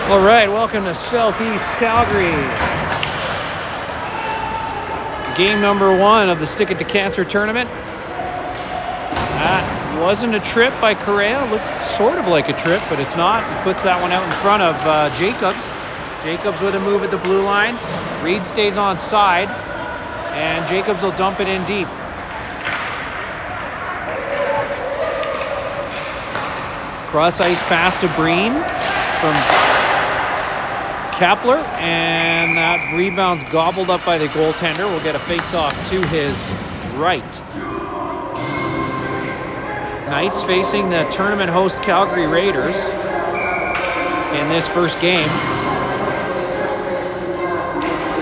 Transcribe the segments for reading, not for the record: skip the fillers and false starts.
All right, welcome to Southeast Calgary. Game number 1 of the Stick It to Cancer tournament. That wasn't a trip by Correa. Looked sort of like a trip, but it's not. He puts that one out in front of Jacobs. Jacobs with a move at the blue line. Reed stays on side, and Jacobs will dump it in deep. Cross ice pass to Breen from Kepler, and that rebound's gobbled up by the goaltender. We'll get a face-off to his right. Knights facing the tournament host Calgary Raiders in this first game.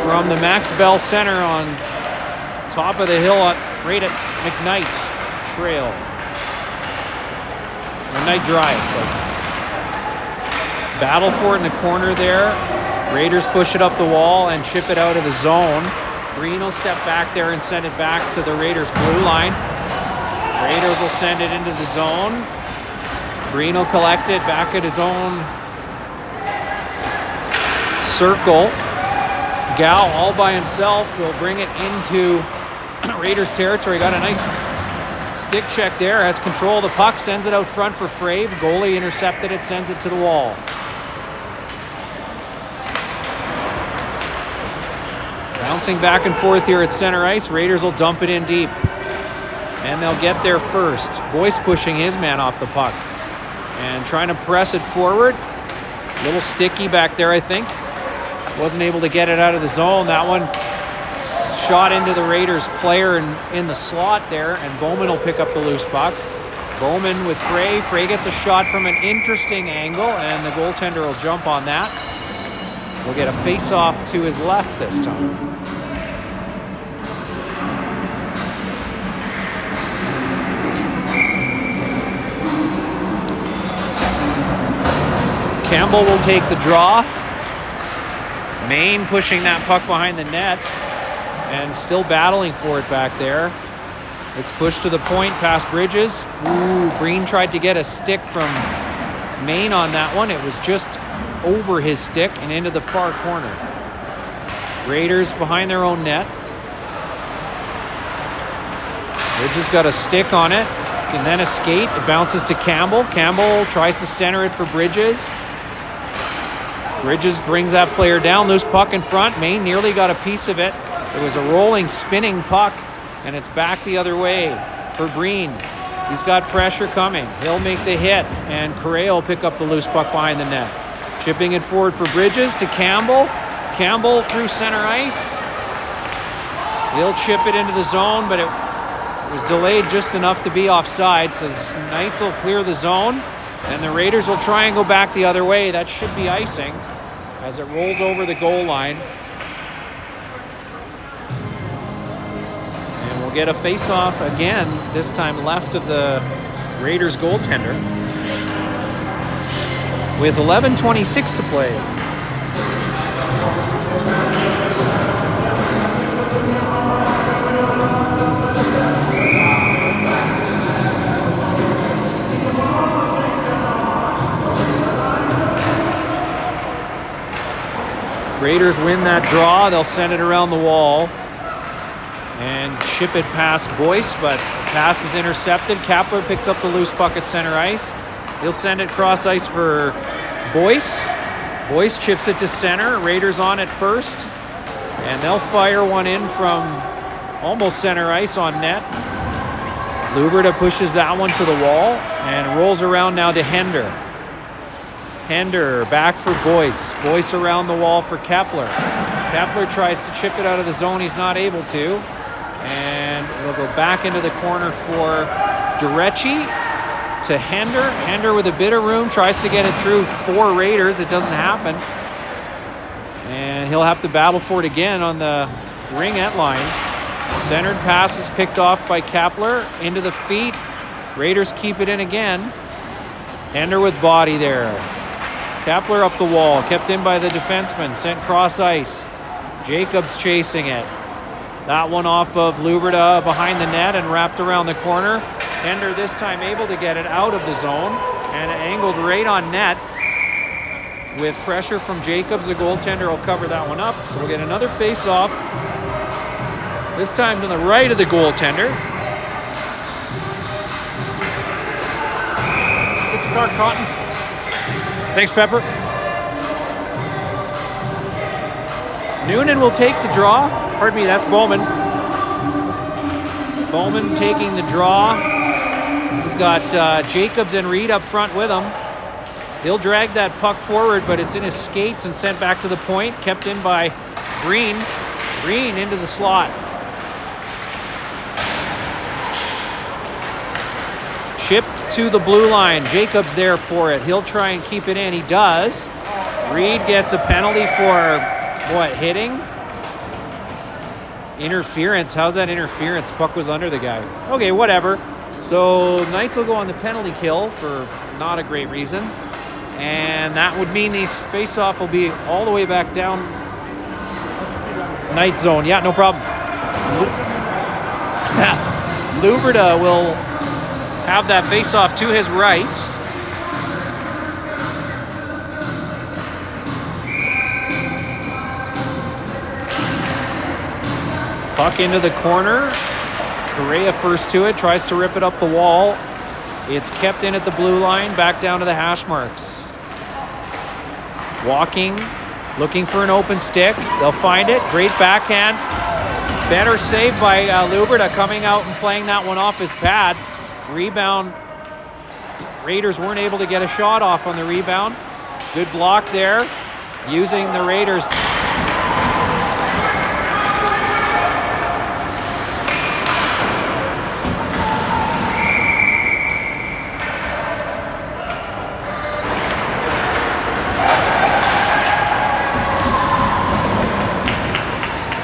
From the Max Bell Center on top of the hill right at McKnight Trail. McKnight Drive. Battle for it in the corner there. Raiders push it up the wall and chip it out of the zone. Breen will step back there and send it back to the Raiders' blue line. Raiders will send it into the zone. Breen will collect it back at his own circle. Gal all by himself will bring it into Raiders territory. Got a nice stick check there. Has control of the puck. Sends it out front for Frabe. Goalie intercepted it. Sends it to the wall. Bouncing back and forth here at center ice. Raiders will dump it in deep. And they'll get there first. Boyce pushing his man off the puck. And trying to press it forward. A little sticky back there, I think. Wasn't able to get it out of the zone. That one shot into the Raiders player in the slot there. And Bowman will pick up the loose puck. Bowman with Frey. Frey gets a shot from an interesting angle. And the goaltender will jump on that. We'll get a face-off to his left this time. Campbell will take the draw. Maine pushing that puck behind the net and still battling for it back there. It's pushed to the point past Bridges. Ooh, Breen tried to get a stick from Maine on that one. It was just over his stick and into the far corner. Raiders behind their own net. Bridges got a stick on it and then a skate. It bounces to Campbell. Campbell tries to center it for Bridges. Bridges brings that player down. Loose puck in front. Maine nearly got a piece of it. It was a rolling, spinning puck, and it's back the other way for Breen. He's got pressure coming. He'll make the hit, and Correa will pick up the loose puck behind the net. Chipping it forward for Bridges to Campbell. Campbell through center ice. He'll chip it into the zone, but it was delayed just enough to be offside, so the Knights will clear the zone, and the Raiders will try and go back the other way. That should be icing as it rolls over the goal line. And we'll get a face-off again, this time left of the Raiders goaltender, with 11:26 to play. Raiders win that draw. They'll send it around the wall and chip it past Boyce, but the pass is intercepted. Kepler picks up the loose puck at center ice. He'll send it cross ice for Boyce. Boyce chips it to center. Raiders on it first, and they'll fire one in from almost center ice on net. Luberta pushes that one to the wall and rolls around now to Hender. Hender back for Boyce. Boyce around the wall for Kepler. Kepler tries to chip it out of the zone. He's not able to. And it'll go back into the corner for Durecci to Hender. Hender with a bit of room. Tries to get it through 4 Raiders. It doesn't happen. And he'll have to battle for it again on the ringette line. Centered pass is picked off by Kepler. Into the feet. Raiders keep it in again. Hender with body there. Kepler up the wall, kept in by the defenseman, sent cross ice. Jacobs chasing it. That one off of Luberta behind the net and wrapped around the corner. Hender this time able to get it out of the zone and angled right on net. with pressure from Jacobs. The goaltender will cover that one up. So we'll get another face-off. This time to the right of the goaltender. Good start, Cotton. Thanks, Pepper. Noonan will take the draw. Pardon me, that's Bowman. Bowman taking the draw. He's got Jacobs and Reed up front with him. He'll drag that puck forward, but it's in his skates and sent back to the point. Kept in by Green. Green into the slot. Chipped to the blue line. Jacobs there for it. He'll try and keep it in. He does. Reed gets a penalty for, what, hitting? Interference. How's that interference? Puck was under the guy. Okay, whatever. So Knights will go on the penalty kill for not a great reason. And that would mean these face-off will be all the way back down Knights zone. Yeah, no problem. Luberta will have that face-off to his right. Puck into the corner. Correa first to it, tries to rip it up the wall. It's kept in at the blue line, back down to the hash marks. Walking, looking for an open stick. They'll find it. Great backhand. Better save by Luberta, coming out and playing that one off his pad. Rebound. Raiders weren't able to get a shot off on the rebound. Good block there, using the Raiders.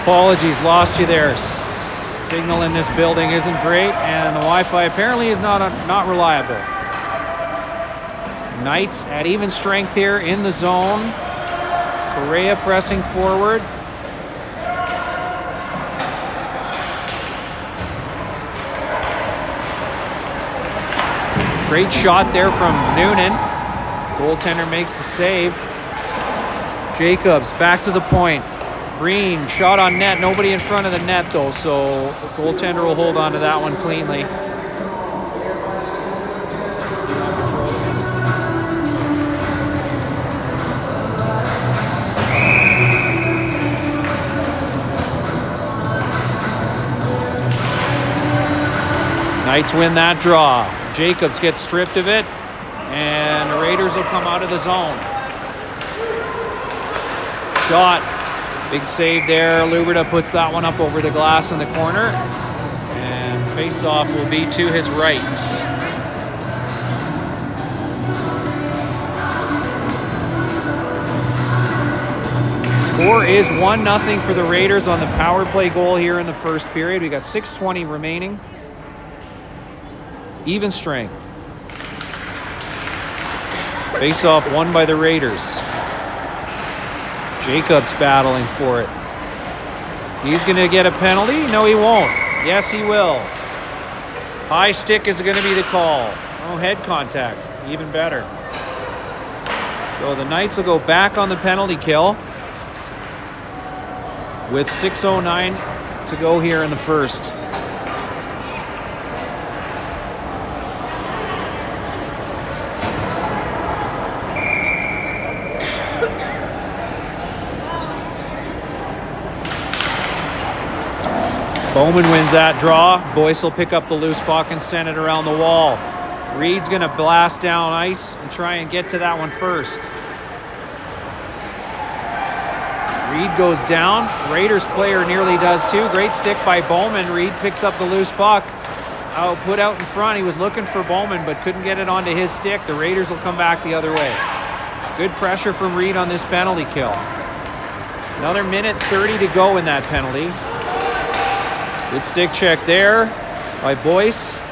Apologies, lost you there. Signal in this building isn't great, and the Wi-Fi apparently is not reliable. Knights at even strength here in the zone. Correa pressing forward. Great shot there from Noonan. Goaltender makes the save. Jacobs back to the point. Green, shot on net, nobody in front of the net though, so the goaltender will hold on to that one cleanly. Knights win that draw. Jacobs gets stripped of it, and the Raiders will come out of the zone. Shot. Big save there. Luberta puts that one up over the glass in the corner. And face-off will be to his right. Score is 1-0 for the Raiders on the power play goal here in the first period. We got 6:20 remaining. Even strength. Face-off won by the Raiders. Jacobs battling for it. He's going to get a penalty? No, he won't. Yes, he will. High stick is going to be the call. Oh, head contact. Even better. So the Knights will go back on the penalty kill with 6:09 to go here in the first. Bowman wins that draw. Boyce will pick up the loose puck and send it around the wall. Reed's going to blast down ice and try and get to that one first. Reed goes down. Raiders player nearly does too. Great stick by Bowman. Reed picks up the loose puck. Put out in front. He was looking for Bowman but couldn't get it onto his stick. The Raiders will come back the other way. Good pressure from Reed on this penalty kill. Another minute 30 to go in that penalty. Good stick check there by Boyce.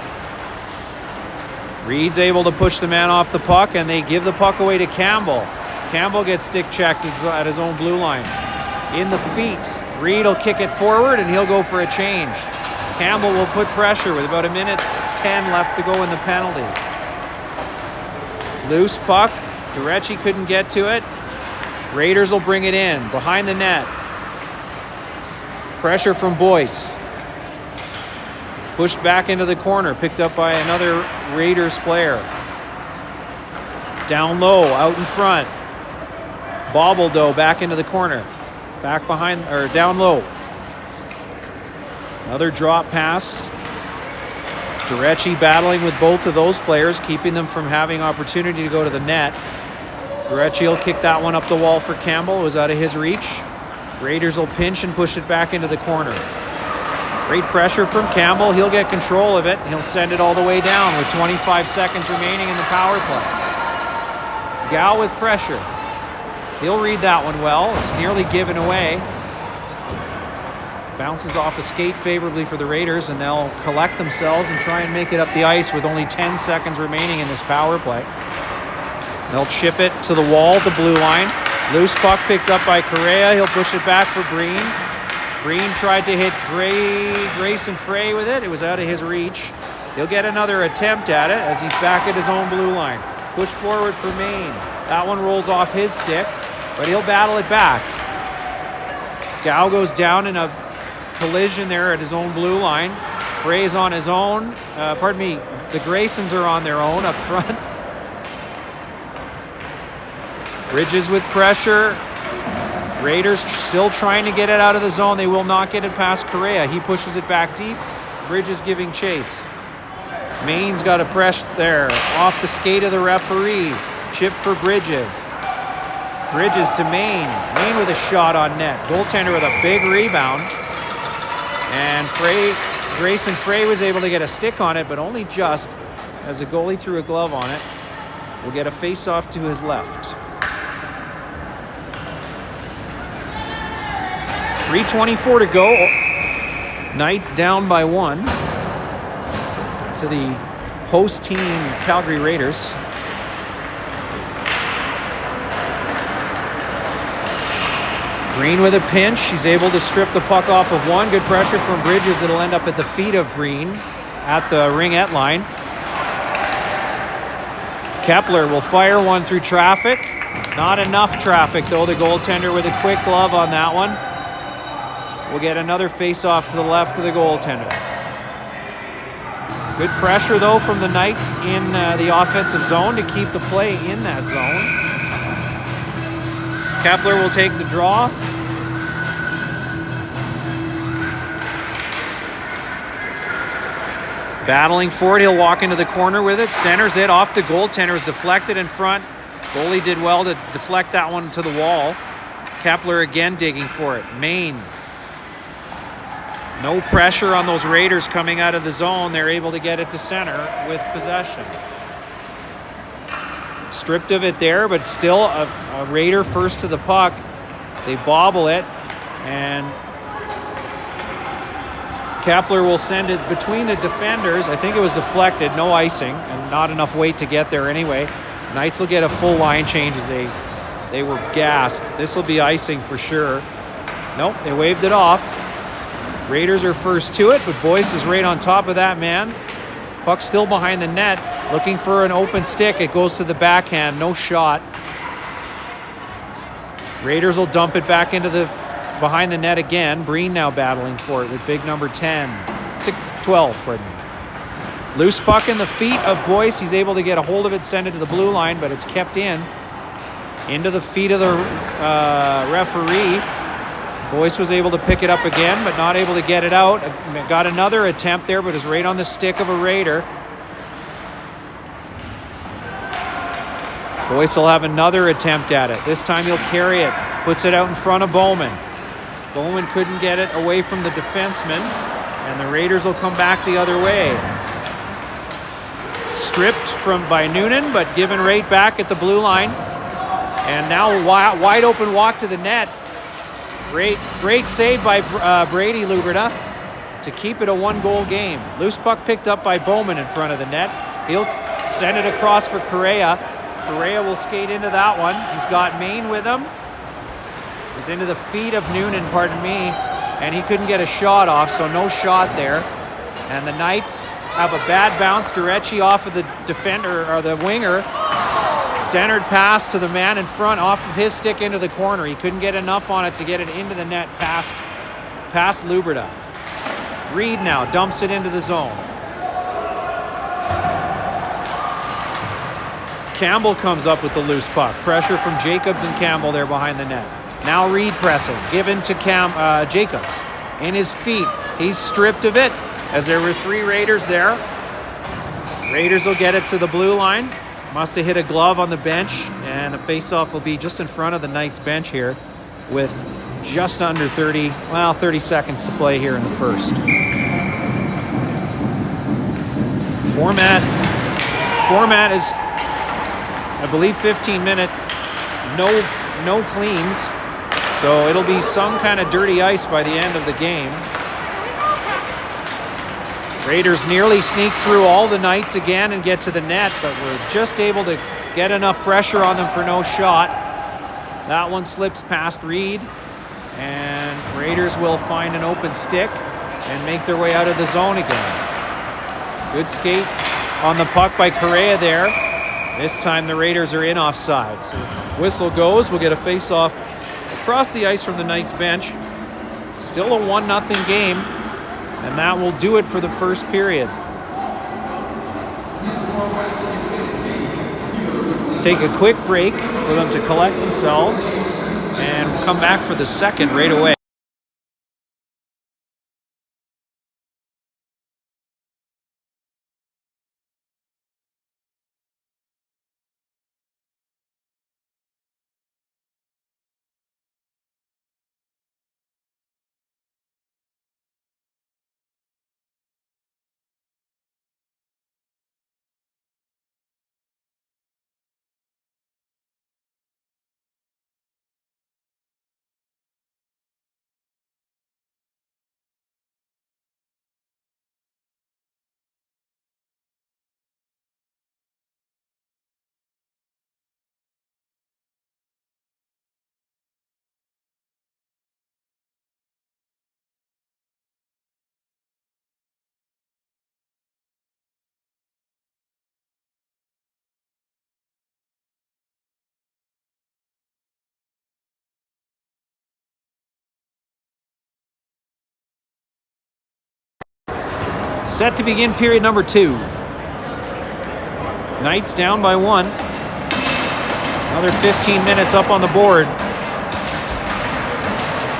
Reed's able to push the man off the puck, and they give the puck away to Campbell. Campbell gets stick checked at his own blue line. In the feet, Reed will kick it forward, and he'll go for a change. Campbell will put pressure with about 1:10 left to go in the penalty. Loose puck. Durecci couldn't get to it. Raiders will bring it in behind the net. Pressure from Boyce. Pushed back into the corner, picked up by another Raiders player. Down low, out in front. Bobbled though, back into the corner. Back behind, or down low. Another drop pass. Durecci battling with both of those players, keeping them from having opportunity to go to the net. Durecci will kick that one up the wall for Campbell. It was out of his reach. Raiders will pinch and push it back into the corner. Great pressure from Campbell. He'll get control of it. He'll send it all the way down with 25 seconds remaining in the power play. Gow with pressure. He'll read that one well. It's nearly given away. Bounces off a skate favorably for the Raiders, and they'll collect themselves and try and make it up the ice with only 10 seconds remaining in this power play. They'll chip it to the wall, the blue line. Loose puck picked up by Correa. He'll push it back for Breen. Breen tried to hit Grayson Frey with it. It was out of his reach. He'll get another attempt at it as he's back at his own blue line. Pushed forward for Maine. That one rolls off his stick, but he'll battle it back. Gow goes down in a collision there at his own blue line. Frey's on his own. The Graysons are on their own up front. Bridges with pressure. Raiders still trying to get it out of the zone. They will not get it past Correa. He pushes it back deep. Bridges giving chase. Maine's got a press there. Off the skate of the referee. Chip for Bridges. Bridges to Maine. Maine with a shot on net. Goaltender with a big rebound. And Grayson Frey was able to get a stick on it, but only just as the goalie threw a glove on it. Will get a face-off to his left. 3:24 to go. Knights down by 1 to the host team, Calgary Raiders. Green with a pinch. He's able to strip the puck off of one. Good pressure from Bridges. It'll end up at the feet of Green at the ringette line. Kepler will fire one through traffic. Not enough traffic, though. The goaltender with a quick glove on that one. We'll get another face-off to the left of the goaltender. Good pressure, though, from the Knights in the offensive zone to keep the play in that zone. Kepler will take the draw. Battling for it, he'll walk into the corner with it. Centers it off the goaltender. Is deflected in front. Goalie did well to deflect that one to the wall. Kepler again digging for it. Maine. No pressure on those Raiders coming out of the zone. They're able to get it to center with possession. Stripped of it there, but still a Raider first to the puck. They bobble it, and Kepler will send it between the defenders. I think it was deflected, no icing, and not enough weight to get there anyway. Knights will get a full line change as they were gassed. This will be icing for sure. Nope, they waved it off. Raiders are first to it, but Boyce is right on top of that man. Puck still behind the net, looking for an open stick. It goes to the backhand, no shot. Raiders will dump it back into the behind the net again. Breen now battling for it with big number 10. 12, pardon me. Loose puck in the feet of Boyce. He's able to get a hold of it, send it to the blue line, but it's kept into the feet of the referee. Boyce was able to pick it up again, but not able to get it out. Got another attempt there, but is right on the stick of a Raider. Boyce will have another attempt at it. This time he'll carry it. Puts it out in front of Bowman. Bowman couldn't get it away from the defenseman, and the Raiders will come back the other way. Stripped by Noonan, but given right back at the blue line. And now a wide open walk to the net. Great save by Brady Luberta to keep it a one-goal game. Loose puck picked up by Bowman in front of the net. He'll send it across for Correa. Correa will skate into that one. He's got Maine with him. He's into the feet of Noonan, pardon me, and he couldn't get a shot off, so no shot there. And the Knights have a bad bounce. Durecci off of the defender, or the winger. Centered pass to the man in front off of his stick into the corner. He couldn't get enough on it to get it into the net past Luberta. Reed now dumps it into the zone. Campbell comes up with the loose puck. Pressure from Jacobs and Campbell there behind the net. Now Reed pressing, given to Jacobs. In his feet, he's stripped of it as there were 3 Raiders there. Raiders will get it to the blue line. Must have hit a glove on the bench, and a faceoff will be just in front of the Knights bench here with just under 30 seconds to play here in the first. Format is, I believe, 15-minute, no cleans, so it'll be some kind of dirty ice by the end of the game. Raiders nearly sneak through all the Knights again and get to the net, but we're just able to get enough pressure on them for no shot. That one slips past Reed, and Raiders will find an open stick and make their way out of the zone again. Good skate on the puck by Correa there. This time the Raiders are in offside. So whistle goes, we'll get a face-off across the ice from the Knights bench. Still a 1-0 game, and that will do it for the first period. Take a quick break for them to collect themselves, and we'll come back for the second right away. Set to begin period number 2. Knights down by 1. Another 15 minutes up on the board.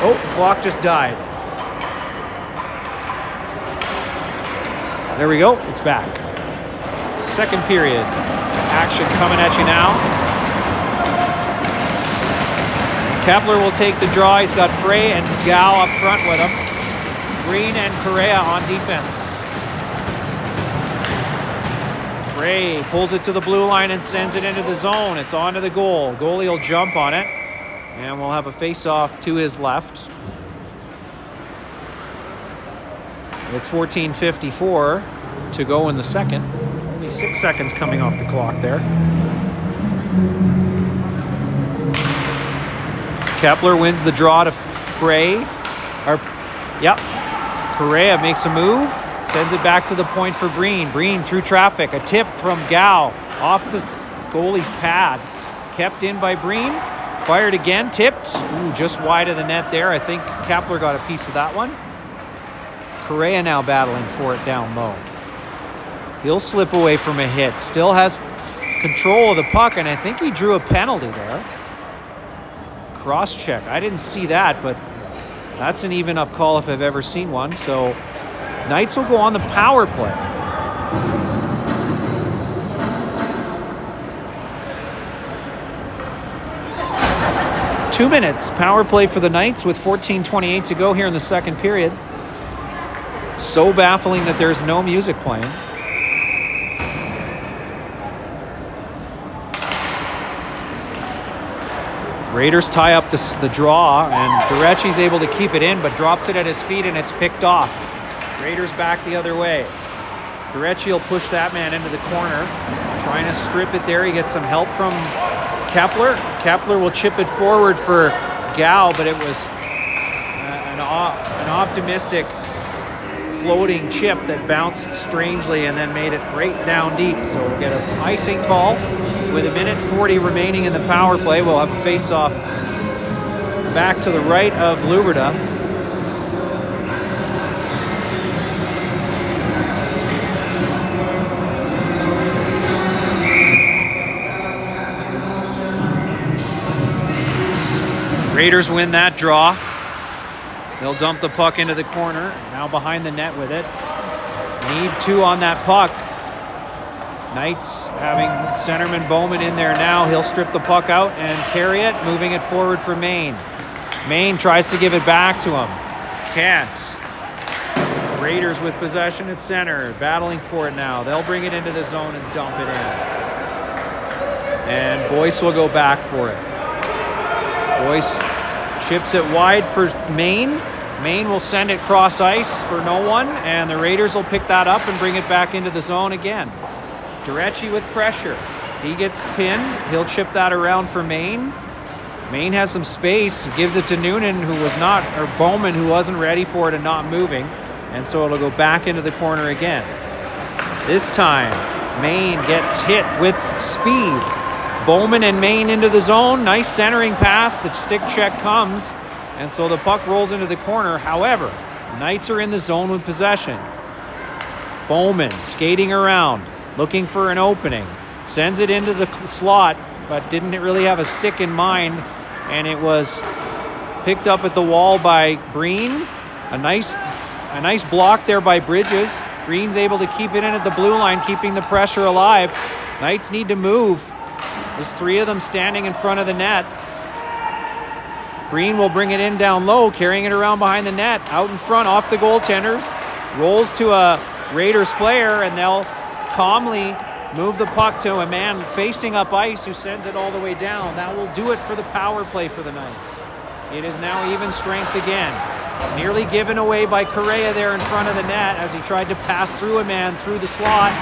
Oh, the clock just died. There we go, it's back. Second period. Action coming at you now. Kepler will take the draw. He's got Frey and Gao up front with him. Green and Correa on defense. Frey pulls it to the blue line and sends it into the zone. It's onto the goal. Goalie will jump on it, and we'll have a face-off to his left. With 14:54 to go in the second. Only 6 seconds coming off the clock there. Kepler wins the draw to Frey. Correa makes a move. Sends it back to the point for Breen. Breen through traffic. A tip from Gao off the goalie's pad. Kept in by Breen. Fired again. Tipped. Ooh, just wide of the net there. I think Kepler got a piece of that one. Correa now battling for it down low. He'll slip away from a hit. Still has control of the puck, and I think he drew a penalty there. Cross check. I didn't see that, but that's an even up call if I've ever seen one. So Knights will go on the power play. Two minutes power play for the Knights with 14:28 to go here in the second period. So baffling that there's no music playing. Raiders tie up the draw, and Durecci's able to keep it in, but drops it at his feet, and it's picked off. Raiders back the other way. Durecci will push that man into the corner, trying to strip it there. He gets some help from Kepler. Kepler will chip it forward for Gao, but it was an optimistic floating chip that bounced strangely and then made it right down deep. So we'll get an icing call with 1:40 remaining in the power play. We'll have a face-off back to the right of Luberta. Raiders win that draw. They'll dump the puck into the corner. Now behind the net with it. Need 2 on that puck. Knights having centerman Bowman in there now. He'll strip the puck out and carry it, moving it forward for Maine. Maine tries to give it back to him. Can't. Raiders with possession at center, battling for it now. They'll bring it into the zone and dump it in. And Boyce will go back for it. Boyce chips it wide for Maine. Maine will send it cross ice for no one, and the Raiders will pick that up and bring it back into the zone again. Durecci with pressure. He gets pinned. He'll chip that around for Maine. Maine has some space. Gives it to Noonan, who was not, or Bowman, who wasn't ready for it and not moving. And so it'll go back into the corner again. This time, Maine gets hit with speed. Bowman and Maine into the zone. Nice centering pass. The stick check comes. And so the puck rolls into the corner. However, Knights are in the zone with possession. Bowman skating around, looking for an opening. Sends it into the slot, but didn't really have a stick in mind. And it was picked up at the wall by Breen. A nice block there by Bridges. Breen's able to keep it in at the blue line, keeping the pressure alive. Knights need to move. There's 3 of them standing in front of the net. Breen will bring it in down low, carrying it around behind the net. Out in front, off the goaltender. Rolls to a Raiders player, and they'll calmly move the puck to a man facing up ice who sends it all the way down. That will do it for the power play for the Knights. It is now even strength again. Nearly given away by Correa there in front of the net as he tried to pass through a man through the slot.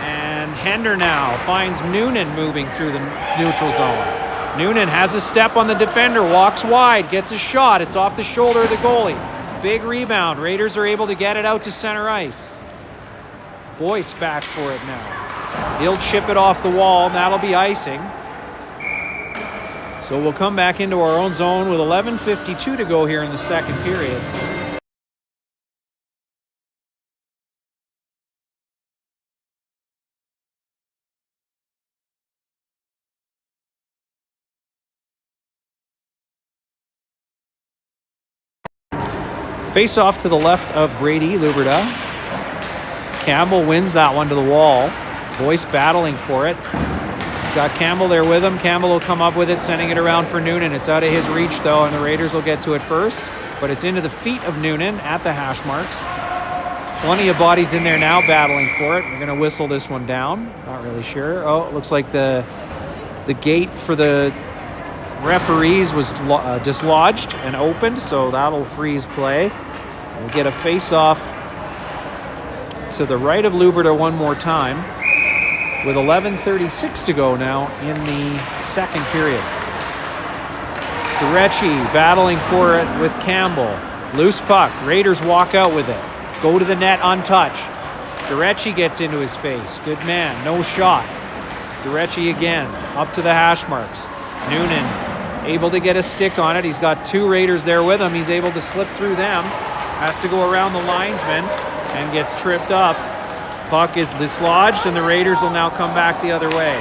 And Hender now finds Noonan moving through the neutral zone. Noonan has a step on the defender, walks wide, gets a shot. It's off the shoulder of the goalie. Big rebound. Raiders are able to get it out to center ice. Boyce back for it now. He'll chip it off the wall, and that'll be icing. So we'll come back into our own zone with 11:52 to go here in the second period. Face off to the left of Brady Luberta. Campbell wins that one to the wall. Boyce battling for it. He's got Campbell there with him. Campbell will come up with it, sending it around for Noonan. It's out of his reach, though, and the Raiders will get to it first. But it's into the feet of Noonan at the hash marks. Plenty of bodies in there now battling for it. We're going to whistle this one down. Not really sure. Oh, it looks like the gate for the referees was dislodged and opened, so that'll freeze play. We'll get a face-off to the right of Luberta one more time with 11:36 to go now in the second period. Durecci battling for it with Campbell. Loose puck. Raiders walk out with it. Go to the net untouched. Durecci gets into his face. Good man. No shot. Durecci again. Up to the hash marks. Noonan able to get a stick on it. He's got 2 Raiders there with him. He's able to slip through them. Has to go around the linesman and gets tripped up. Puck is dislodged, and the Raiders will now come back the other way.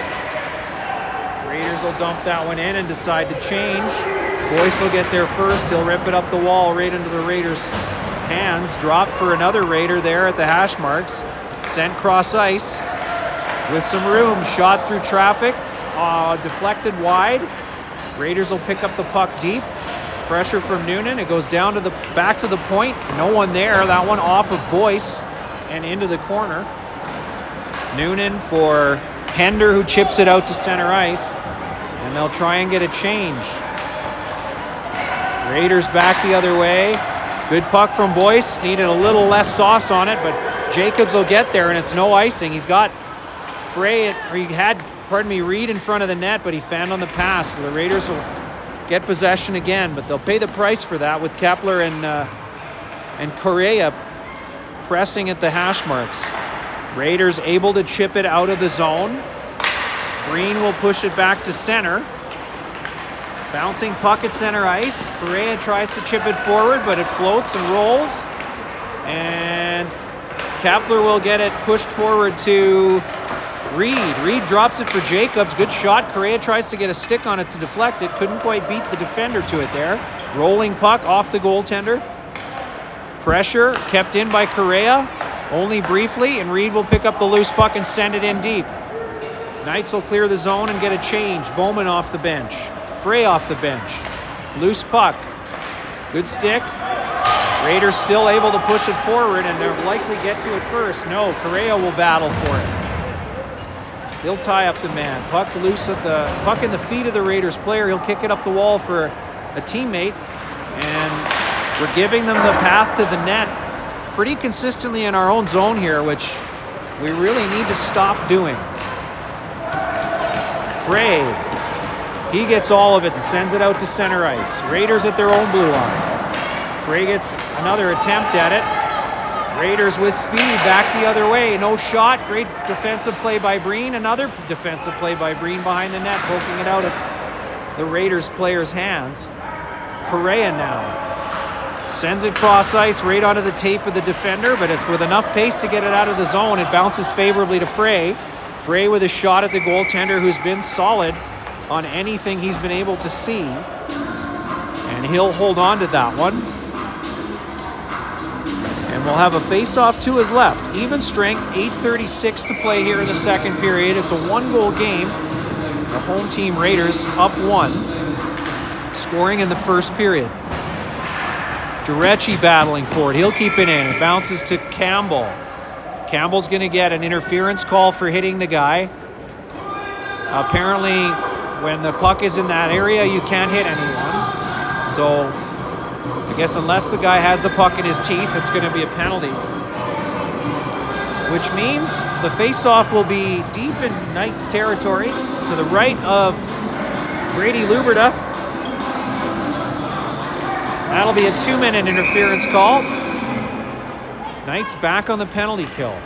Raiders will dump that one in and decide to change. Boyce will get there first. He'll rip it up the wall right into the Raiders' hands. Drop for another Raider there at the hash marks. Sent cross ice with some room. Shot through traffic. Deflected wide. Raiders will pick up the puck deep. Pressure from Noonan. It goes down to the back to the point. No one there. That one off of Boyce and into the corner. Noonan for Hender, who chips it out to center ice. And they'll try and get a change. Raiders back the other way. Good puck from Boyce. Needed a little less sauce on it, but Jacobs will get there, and it's no icing. He's got Reed in front of the net, but he fanned on the pass. So the Raiders will get possession again, but they'll pay the price for that with Kepler and Correa pressing at the hash marks. Raiders able to chip it out of the zone. Breen will push it back to center. Bouncing puck at center ice. Correa tries to chip it forward, but it floats and rolls. And Kepler will get it pushed forward to Reed. Reed drops it for Jacobs. Good shot. Correa tries to get a stick on it to deflect it. Couldn't quite beat the defender to it there. Rolling puck off the goaltender. Pressure kept in by Correa, only briefly, and Reed will pick up the loose puck and send it in deep. Knights will clear the zone and get a change. Bowman off the bench. Frey off the bench. Loose puck. Good stick. Raiders still able to push it forward, and they'll likely get to it first. No, Correa will battle for it. He'll tie up the man. Puck loose at the puck in the feet of the Raiders player. He'll kick it up the wall for a teammate, and we're giving them the path to the net pretty consistently in our own zone here, which we really need to stop doing. Frey, he gets all of it and sends it out to center ice. Raiders at their own blue line. Frey gets another attempt at it. Raiders with speed back the other way. No shot. Great defensive play by Breen. Another defensive play by Breen behind the net, poking it out of the Raiders player's hands. Correa now sends it cross ice right onto the tape of the defender, but it's with enough pace to get it out of the zone. It bounces favorably to Frey. Frey with a shot at the goaltender, who's been solid on anything he's been able to see. And he'll hold on to that one. And we'll have a face-off to his left. Even strength, 8:36 to play here in the second period. It's a one-goal game. The home team Raiders up 1, scoring in the first period. Durecci battling for it. He'll keep it in. It bounces to Campbell. Campbell's going to get an interference call for hitting the guy. Apparently, when the puck is in that area, you can't hit anyone. So, I guess unless the guy has the puck in his teeth, it's going to be a penalty. Which means the face-off will be deep in Knights territory to the right of Brady Luberta. That'll be a 2-minute interference call. Knights back on the penalty kill.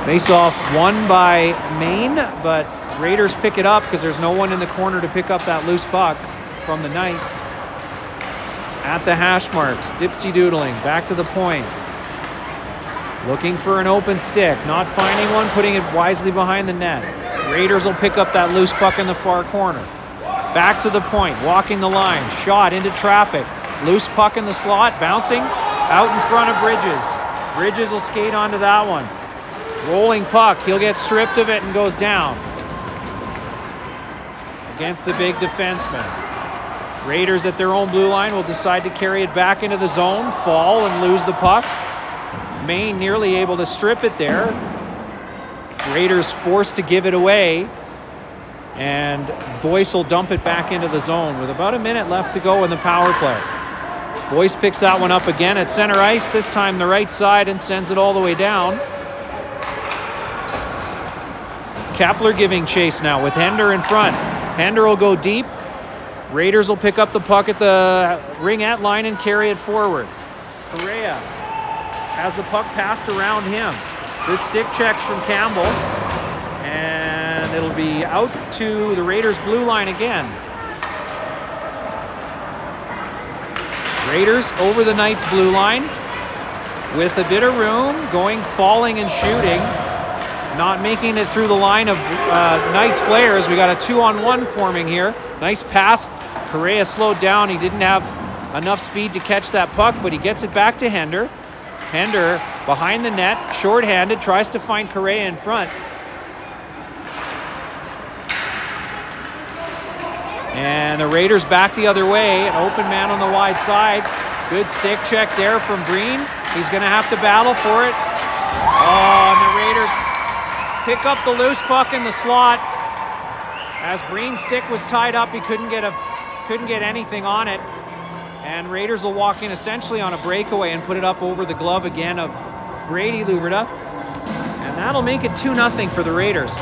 Face-off won by Maine, but Raiders pick it up because there's no one in the corner to pick up that loose puck from the Knights. At the hash marks, dipsy doodling, back to the point. Looking for an open stick, not finding one, putting it wisely behind the net. Raiders will pick up that loose puck in the far corner. Back to the point, walking the line, shot into traffic. Loose puck in the slot, bouncing out in front of Bridges. Bridges will skate onto that one. Rolling puck, he'll get stripped of it and goes down. Against the big defenseman. Raiders at their own blue line will decide to carry it back into the zone, fall and lose the puck. Maine nearly able to strip it there. Raiders forced to give it away, and Boyce will dump it back into the zone with about a minute left to go in the power play. Boyce picks that one up again at center ice, this time the right side, and sends it all the way down. Kepler giving chase now with Hender in front. Hender will go deep. Raiders will pick up the puck at the ringette line and carry it forward. Correa has the puck passed around him. Good stick checks from Campbell. And it'll be out to the Raiders' blue line again. Raiders over the Knights' blue line with a bit of room, going, falling, and shooting. Not making it through the line of Knights players. We got a 2-on-1 forming here. Nice pass. Correa slowed down. He didn't have enough speed to catch that puck, but he gets it back to Hender. Hender behind the net, shorthanded, tries to find Correa in front. And the Raiders back the other way. An open man on the wide side. Good stick check there from Breen. He's going to have to battle for it. Oh, and the Raiders pick up the loose puck in the slot. As Breen's stick was tied up, he couldn't get anything on it. And Raiders will walk in essentially on a breakaway and put it up over the glove again of Brady Luberta. And that'll make it 2-0 for the Raiders.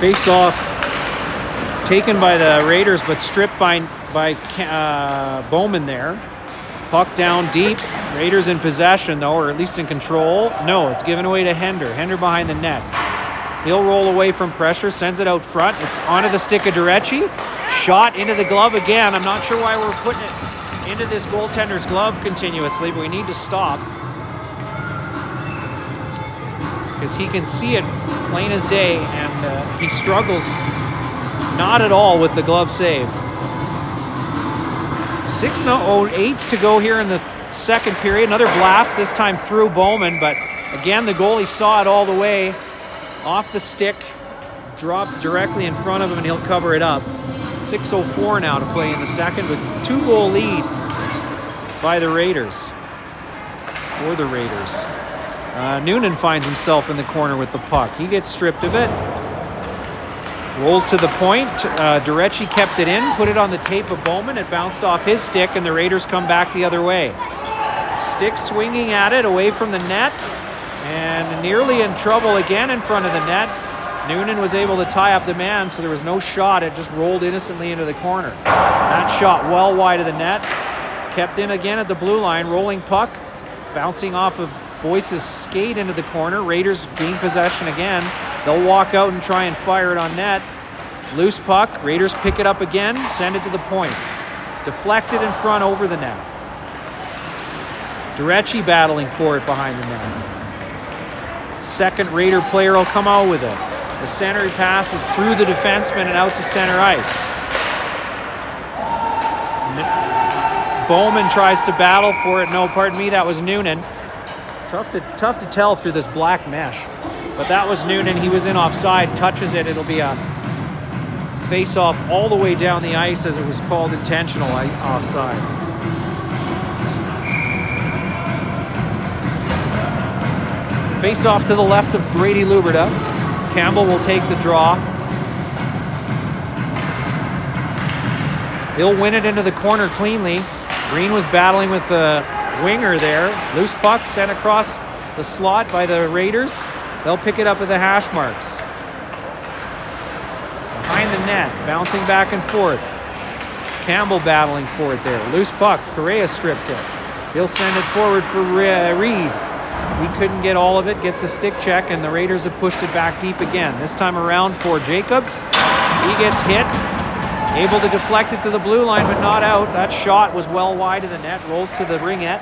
Face-off taken by the Raiders, but stripped by Bowman there. Puck down deep. Raiders in possession, though, or at least in control. No, it's given away to Hender. Hender behind the net. He'll roll away from pressure, sends it out front. It's onto the stick of Durecci. Shot into the glove again. I'm not sure why we're putting it into this goaltender's glove continuously, but we need to stop. Because he can see it plain as day, and he struggles not at all with the glove save. 6:08 to go here in the second period. Another blast, this time through Bowman, but again, the goalie saw it all the way. Off the stick, drops directly in front of him, and he'll cover it up. 6:04 now to play in the second, with 2-goal lead by the Raiders. For the Raiders. Noonan finds himself in the corner with the puck. He gets stripped of it. Rolls to the point. Durecci kept it in, put it on the tape of Bowman. It bounced off his stick, and the Raiders come back the other way. Stick swinging at it away from the net, and nearly in trouble again in front of the net. Noonan was able to tie up the man, so there was no shot. It just rolled innocently into the corner. That shot well wide of the net. Kept in again at the blue line. Rolling puck. Bouncing off of Boyce's skate into the corner. Raiders gain possession again. They'll walk out and try and fire it on net. Loose puck. Raiders pick it up again. Send it to the point. Deflected in front over the net. Durecci battling for it behind the net. Second Raider player will come out with it. The center passes through the defenseman and out to center ice. Bowman tries to battle for it. No, pardon me, that was Noonan. Tough to tell through this black mesh. But that was Noonan. He was in offside, touches it. It'll be a face-off all the way down the ice, as it was called intentional offside. Face-off to the left of Brady Luberta. Campbell will take the draw. He'll win it into the corner cleanly. Green was battling with the winger there. Loose puck sent across the slot by the Raiders. They'll pick it up at the hash marks. Behind the net, bouncing back and forth. Campbell battling for it there. Loose puck, Correa strips it. He'll send it forward for Reed. He couldn't get all of it, gets a stick check, and the Raiders have pushed it back deep again. This time around for Jacobs. He gets hit, able to deflect it to the blue line, but not out. That shot was well wide of the net, rolls to the ringette.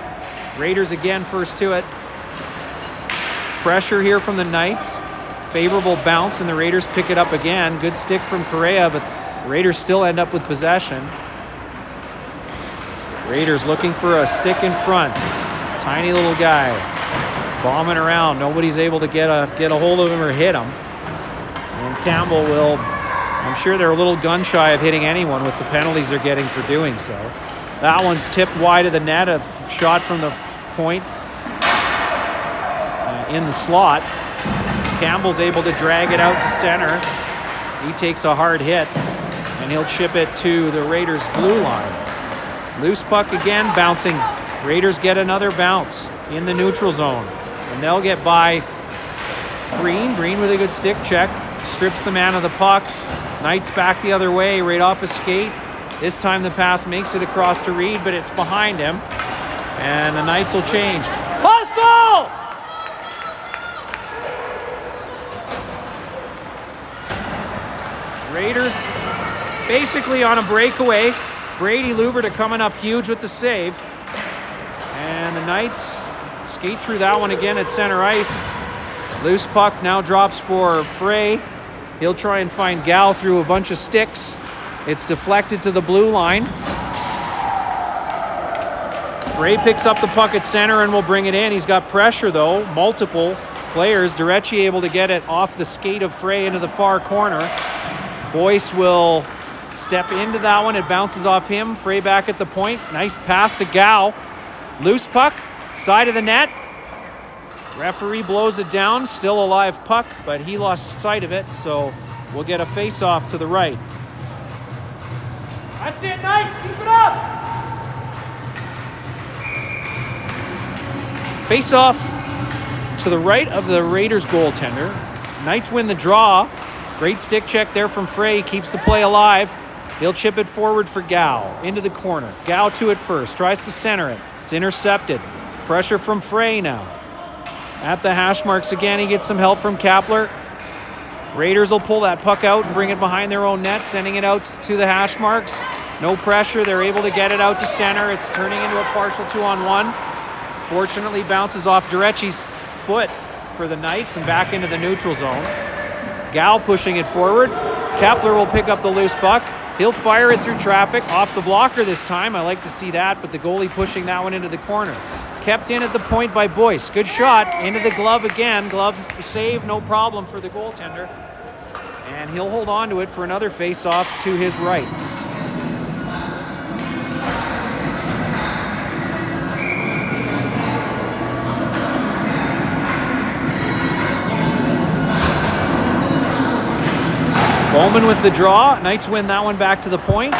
Raiders again first to it. Pressure here from the Knights. Favorable bounce, and the Raiders pick it up again. Good stick from Correa, but the Raiders still end up with possession. Raiders looking for a stick in front. Tiny little guy. Bombing around. Nobody's able to get a hold of him or hit him. And Campbell will, I'm sure they're a little gun shy of hitting anyone with the penalties they're getting for doing so. That one's tipped wide of the net. A shot from the point in the slot. Campbell's able to drag it out to center. He takes a hard hit, and he'll chip it to the Raiders' blue line. Loose puck again, bouncing. Raiders get another bounce in the neutral zone. And they'll get by Green. Green with a good stick check. Strips the man of the puck. Knights back the other way, right off his skate. This time the pass makes it across to Reed, but it's behind him. And the Knights will change. Hustle! Raiders basically on a breakaway. Brady Luberta coming up huge with the save. And the Knights skate through that one again at center ice. Loose puck now drops for Frey. He'll try and find Gal through a bunch of sticks. It's deflected to the blue line. Frey picks up the puck at center and will bring it in. He's got pressure though, multiple players. Durecci able to get it off the skate of Frey into the far corner. Boyce will step into that one. It bounces off him. Frey back at the point. Nice pass to Gal. Loose puck, side of the net. Referee blows it down. Still a live puck, but he lost sight of it, so we'll get a face-off to the right. That's it, Knights. Keep it up. Face-off to the right of the Raiders goaltender. Knights win the draw. Great stick check there from Frey. Keeps the play alive. He'll chip it forward for Gao. Into the corner. Gao to it first. Tries to center it. It's intercepted. Pressure from Frey now. At the hash marks again. He gets some help from Kapler. Raiders will pull that puck out and bring it behind their own net, sending it out to the hash marks. No pressure. They're able to get it out to center. It's turning into a partial 2-on-1. Fortunately, bounces off Durecci's foot for the Knights and back into the neutral zone. Gao pushing it forward. Kapler will pick up the loose puck. He'll fire it through traffic, off the blocker this time. I like to see that, but the goalie pushing that one into the corner. Kept in at the point by Boyce. Good shot, into the glove again. Glove save, no problem for the goaltender. And he'll hold on to it for another face-off to his right. Bowman with the draw. Knights win that one back to the point.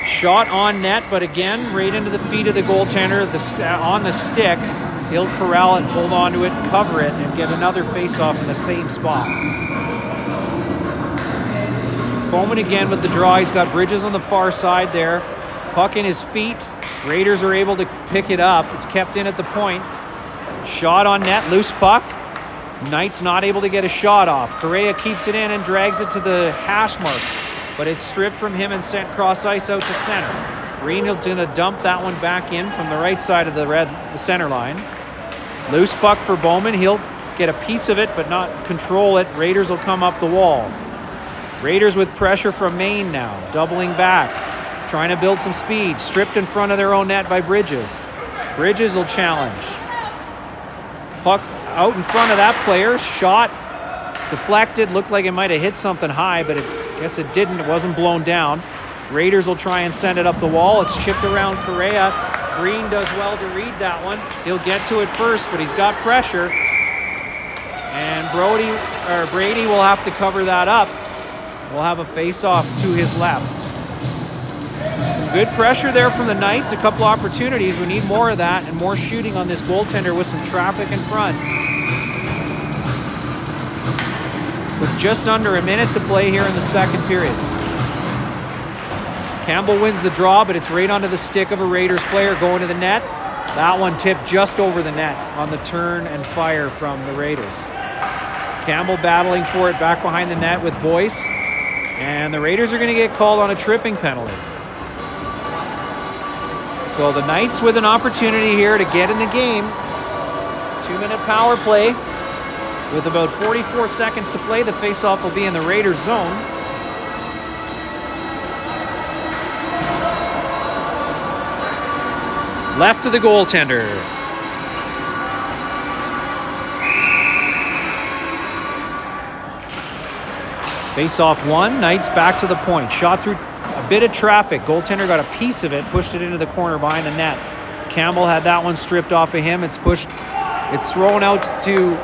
Shot on net, but again, right into the feet of the goaltender on the stick. He'll corral it, hold on to it, cover it, and get another face-off in the same spot. Bowman again with the draw. He's got Bridges on the far side there. Puck in his feet. Raiders are able to pick it up. It's kept in at the point. Shot on net, loose puck. Knights not able to get a shot off. Correa keeps it in and drags it to the hash mark, but it's stripped from him and sent cross ice out to center. Greenhill's going to dump that one back in from the right side of the center line. Loose puck for Bowman. He'll get a piece of it, but not control it. Raiders will come up the wall. Raiders with pressure from Maine now, doubling back, trying to build some speed. Stripped in front of their own net by Bridges. Bridges will challenge. Puck out in front of that player. Shot deflected. Looked like it might have hit something high, but I guess it didn't. It wasn't blown down. Raiders will try and send it up the wall. It's chipped around Correa. Green does well to read that one. He'll get to it first, but he's got pressure. And Brady will have to cover that up. We'll have a face-off to his left. Some good pressure there from the Knights. A couple opportunities. We need more of that and more shooting on this goaltender with some traffic in front. With just under a minute to play here in the second period. Campbell wins the draw, but it's right onto the stick of a Raiders player going to the net. That one tipped just over the net on the turn and fire from the Raiders. Campbell battling for it back behind the net with Boyce. And the Raiders are going to get called on a tripping penalty. So the Knights with an opportunity here to get in the game. 2-minute power play. With about 44 seconds to play, the faceoff will be in the Raiders zone. Left of the goaltender. Faceoff one, Knights back to the point. Shot through a bit of traffic. Goaltender got a piece of it, pushed it into the corner behind the net. Campbell had that one stripped off of him. It's thrown out to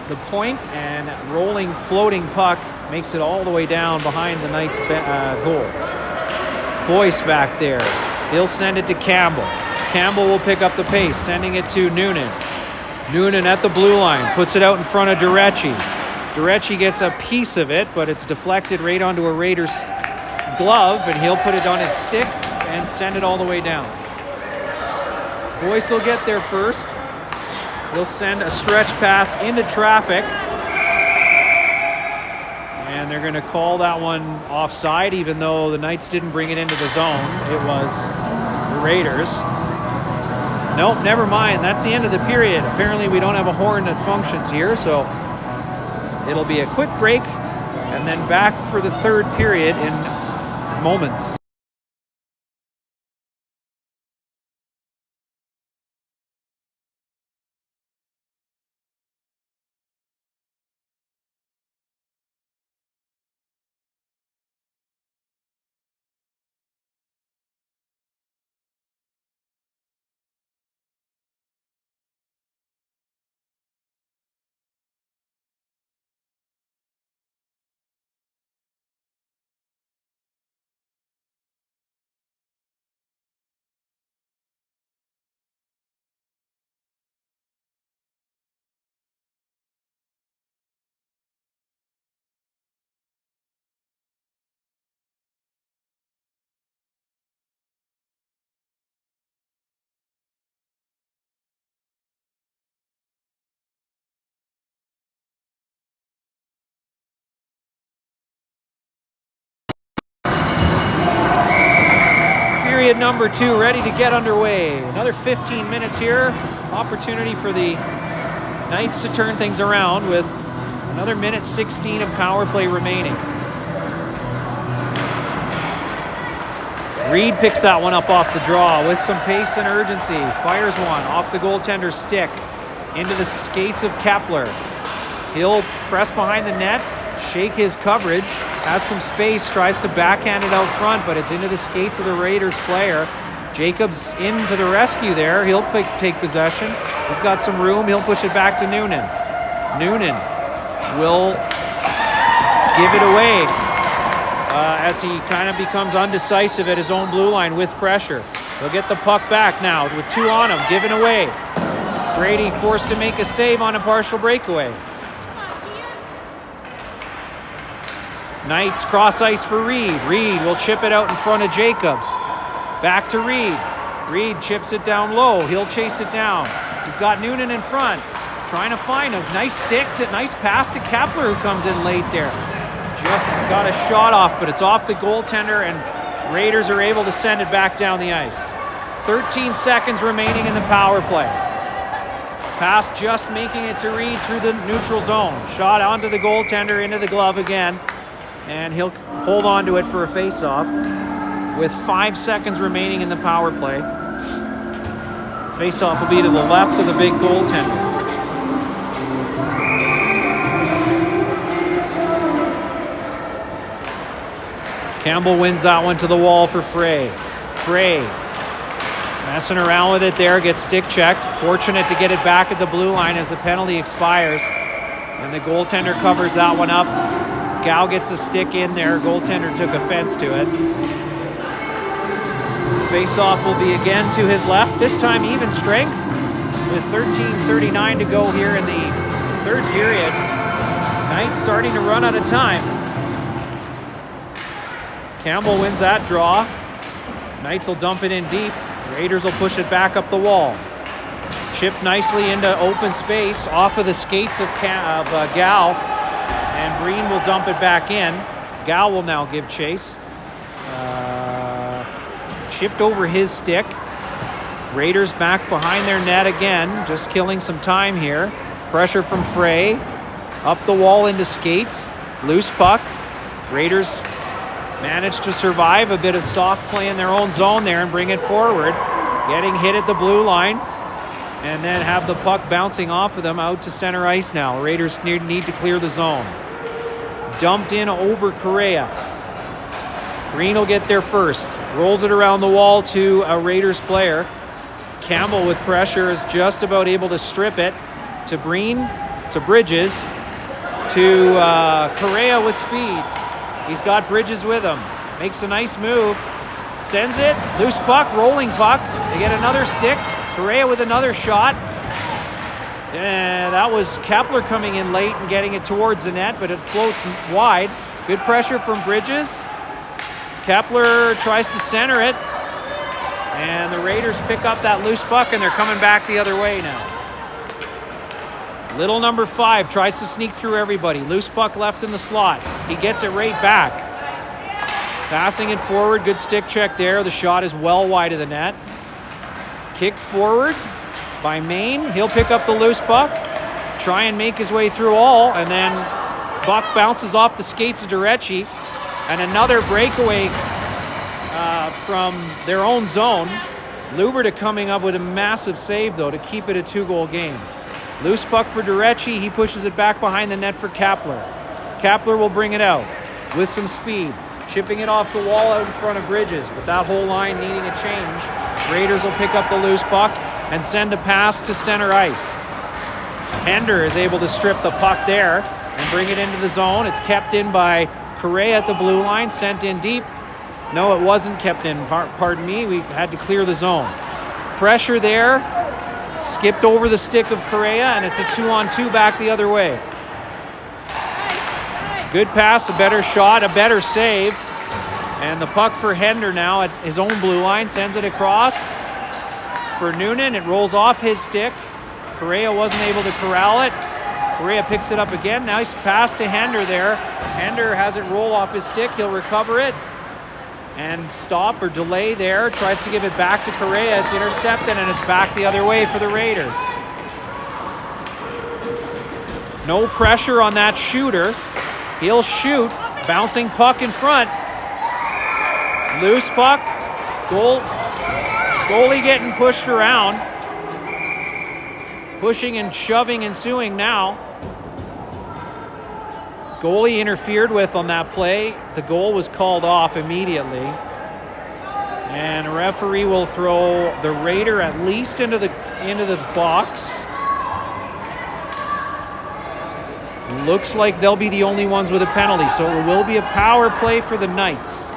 the point, and rolling, floating puck makes it all the way down behind the Knights' goal. Boyce back there. He'll send it to Campbell. Campbell will pick up the pace, sending it to Noonan. Noonan at the blue line, puts it out in front of Durecci. Durecci gets a piece of it, but it's deflected right onto a Raiders glove, and he'll put it on his stick and send it all the way down. Boyce will get there first. He'll send a stretch pass into traffic. And they're going to call that one offside, even though the Knights didn't bring it into the zone. It was the Raiders. Nope, never mind. That's the end of the period. Apparently we don't have a horn that functions here, so it'll be a quick break and then back for the third period in moments. Period number 2 ready to get underway. Another 15 minutes here. Opportunity for the Knights to turn things around with another minute 16 of power play remaining. Reed picks that one up off the draw with some pace and urgency. Fires one off the goaltender's stick into the skates of Kepler. He'll press behind the net, shake his coverage, has some space, tries to backhand it out front, but it's into the skates of the Raiders player. Jacobs into the rescue there. He'll take possession. He's got some room. He'll push it back to Noonan. Noonan will give it away as he kind of becomes undecisive at his own blue line with pressure. He'll get the puck back now with 2 on him, given away. Brady forced to make a save on a partial breakaway. Knights cross ice for Reed. Reed will chip it out in front of Jacobs. Back to Reed. Reed chips it down low. He'll chase it down. He's got Noonan in front, trying to find him. Nice pass to Kepler, who comes in late there. Just got a shot off, but it's off the goaltender, and Raiders are able to send it back down the ice. 13 seconds remaining in the power play. Pass just making it to Reed through the neutral zone. Shot onto the goaltender, into the glove again, and he'll hold on to it for a face-off with 5 seconds remaining in the power play. Face-off will be to the left of the big goaltender. Campbell wins that one to the wall for Frey. Frey messing around with it there, gets stick checked. Fortunate to get it back at the blue line as the penalty expires. And the goaltender covers that one up. Gow gets a stick in there. Goaltender took offense to it. Face-off will be again to his left. This time even strength with 13:39 to go here in the third period. Knights starting to run out of time. Campbell wins that draw. Knights will dump it in deep. Raiders will push it back up the wall. Chip nicely into open space off of the skates of Gow. And Breen will dump it back in. Gow will now give chase. Chipped over his stick. Raiders back behind their net again, just killing some time here. Pressure from Frey. Up the wall into skates. Loose puck. Raiders managed to survive a bit of soft play in their own zone there and bring it forward. Getting hit at the blue line. And then have the puck bouncing off of them out to center ice now. Raiders need to clear the zone. Dumped in over Correa. Green will get there first. Rolls it around the wall to a Raiders player. Campbell with pressure is just about able to strip it to Breen, to Bridges, to Correa with speed. He's got Bridges with him. Makes a nice move. Sends it. Loose puck, rolling puck. They get another stick. Correa with another shot. And that was Kepler coming in late and getting it towards the net, but it floats wide. Good pressure from Bridges. Kepler tries to center it. And the Raiders pick up that loose puck, and they're coming back the other way now. Little number 5 tries to sneak through everybody. Loose puck left in the slot. He gets it right back. Passing it forward. Good stick check there. The shot is well wide of the net. Kicked forward by Maine. He'll pick up the loose puck. Try and make his way through all. And then Buck bounces off the skates of Durecci. And another breakaway from their own zone. Luberta coming up with a massive save, though, to keep it a 2-goal game. Loose puck for Durecci. He pushes it back behind the net for Kepler. Kepler will bring it out with some speed. Chipping it off the wall out in front of Bridges. But that whole line needing a change. Raiders will pick up the loose puck and send a pass to center ice. Hender is able to strip the puck there and bring it into the zone. It's kept in by Correa at the blue line. Sent in deep. No, it wasn't kept in. Pardon me. We had to clear the zone. Pressure there. Skipped over the stick of Correa, and it's a 2-on-2 back the other way. Good pass, a better shot, a better save. And the puck for Hender now at his own blue line. Sends it across for Noonan. It rolls off his stick. Correa wasn't able to corral it. Correa picks it up again. Nice pass to Hender there. Hender has it roll off his stick. He'll recover it. and stop or delay there. Tries to give it back to Correa. It's intercepted, and it's back the other way for the Raiders. No pressure on that shooter. He'll shoot. Bouncing puck in front. Loose puck. Goalie getting pushed around. Pushing and shoving ensuing now. Goalie interfered with on that play. The goal was called off immediately. And a referee will throw the Raider at least into the box. Looks like they'll be the only ones with a penalty, so it will be a power play for the Knights.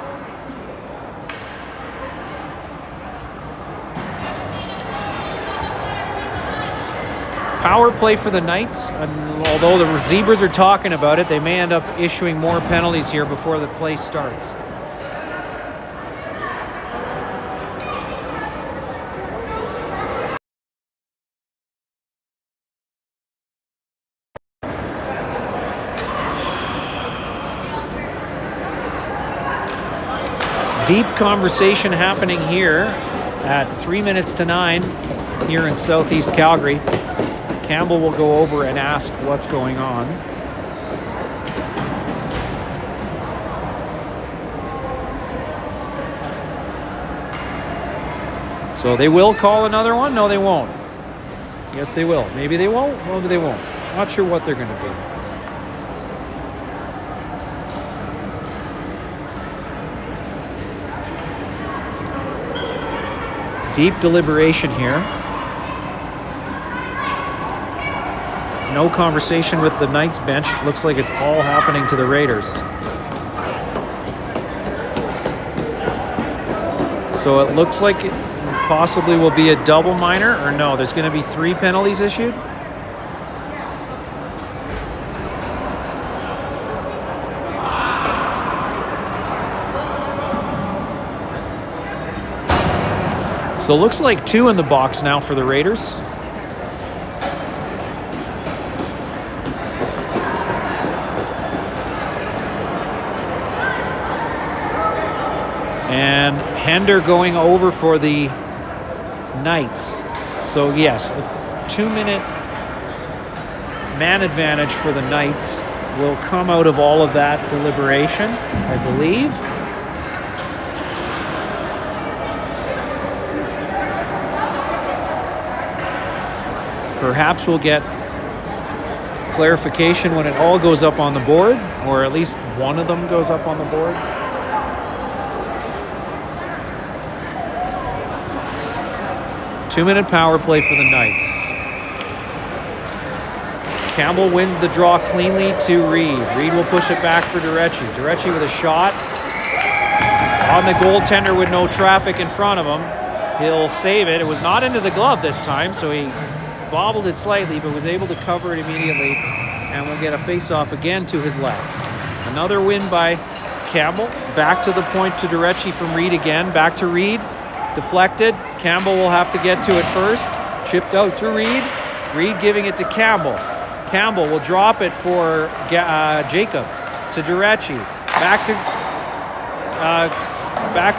Power play for the Knights, and although the Zebras are talking about it, they may end up issuing more penalties here before the play starts. Deep conversation happening here at 3 minutes to 9 here in Southeast Calgary. Campbell will go over and ask what's going on. So they will call another one? No, they won't. Yes, they will. Maybe they won't. Maybe they won't. Not sure what they're going to do. Deep deliberation here. No conversation with the Knights bench. Looks like it's all happening to the Raiders. So it looks like it possibly will be a double minor, or no, there's going to be 3 penalties issued. So it looks like 2 in the box now for the Raiders. And Hender going over for the Knights. So yes, a 2-minute man advantage for the Knights will come out of all of that deliberation, I believe. Perhaps we'll get clarification when it all goes up on the board, or at least one of them goes up on the board. Two-minute power play for the Knights. Campbell wins the draw cleanly to Reed. Reed will push it back for Durecci. Durecci with a shot. On the goaltender with no traffic in front of him. He'll save it. It was not into the glove this time, so he bobbled it slightly, but was able to cover it immediately, and will get a face-off again to his left. Another win by Campbell. Back to the point to Durecci from Reed again. Back to Reed. Deflected. Campbell will have to get to it first. Chipped out to Reed. Reed giving it to Campbell. Campbell will drop it for Jacobs to Durecci. Back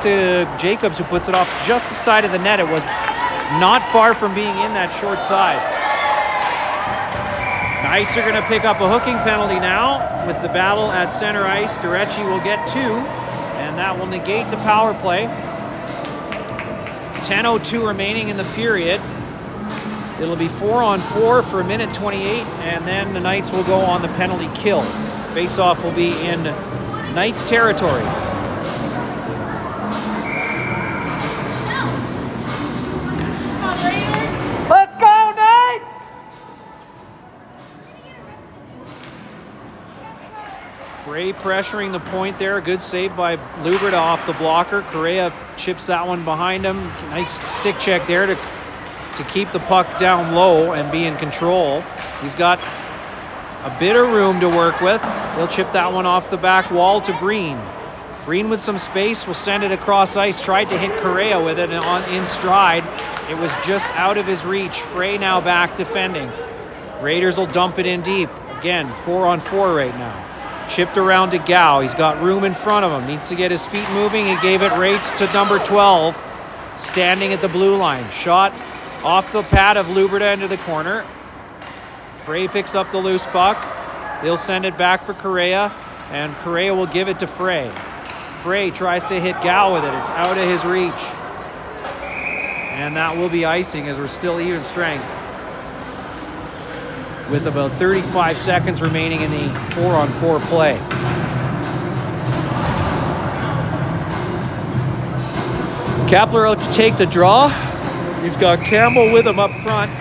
to Jacobs, who puts it off just the side of the net. It was not far from being in that short side. Knights are going to pick up a hooking penalty now with the battle at center ice. Durecci will get 2, and that will negate the power play. 10:02 remaining in the period. It'll be 4-on-4 for 1:28, and then the Knights will go on the penalty kill. Face-off will be in Knights territory. Let's go, Knights! Frey pressuring the point there. Good save by Lubert off the blocker. Correa chips that one behind him. Nice stick check there to keep the puck down low and be in control. He's got a bit of room to work with. He'll chip that one off the back wall to Breen. Breen with some space will send it across ice. Tried to hit Correa with it in stride. It was just out of his reach. Frey now back defending. Raiders will dump it in deep. Again, 4-on-4 right now. Chipped around to Gow. He's got room in front of him. Needs to get his feet moving. He gave it right to number 12, standing at the blue line. Shot off the pad of Luberta into the corner. Frey picks up the loose puck. He'll send it back for Correa, and Correa will give it to Frey. Frey tries to hit Gow with it. It's out of his reach. And that will be icing as we're still even strength, with about 35 seconds remaining in the 4-on-4 play. Kapler out to take the draw. He's got Campbell with him up front.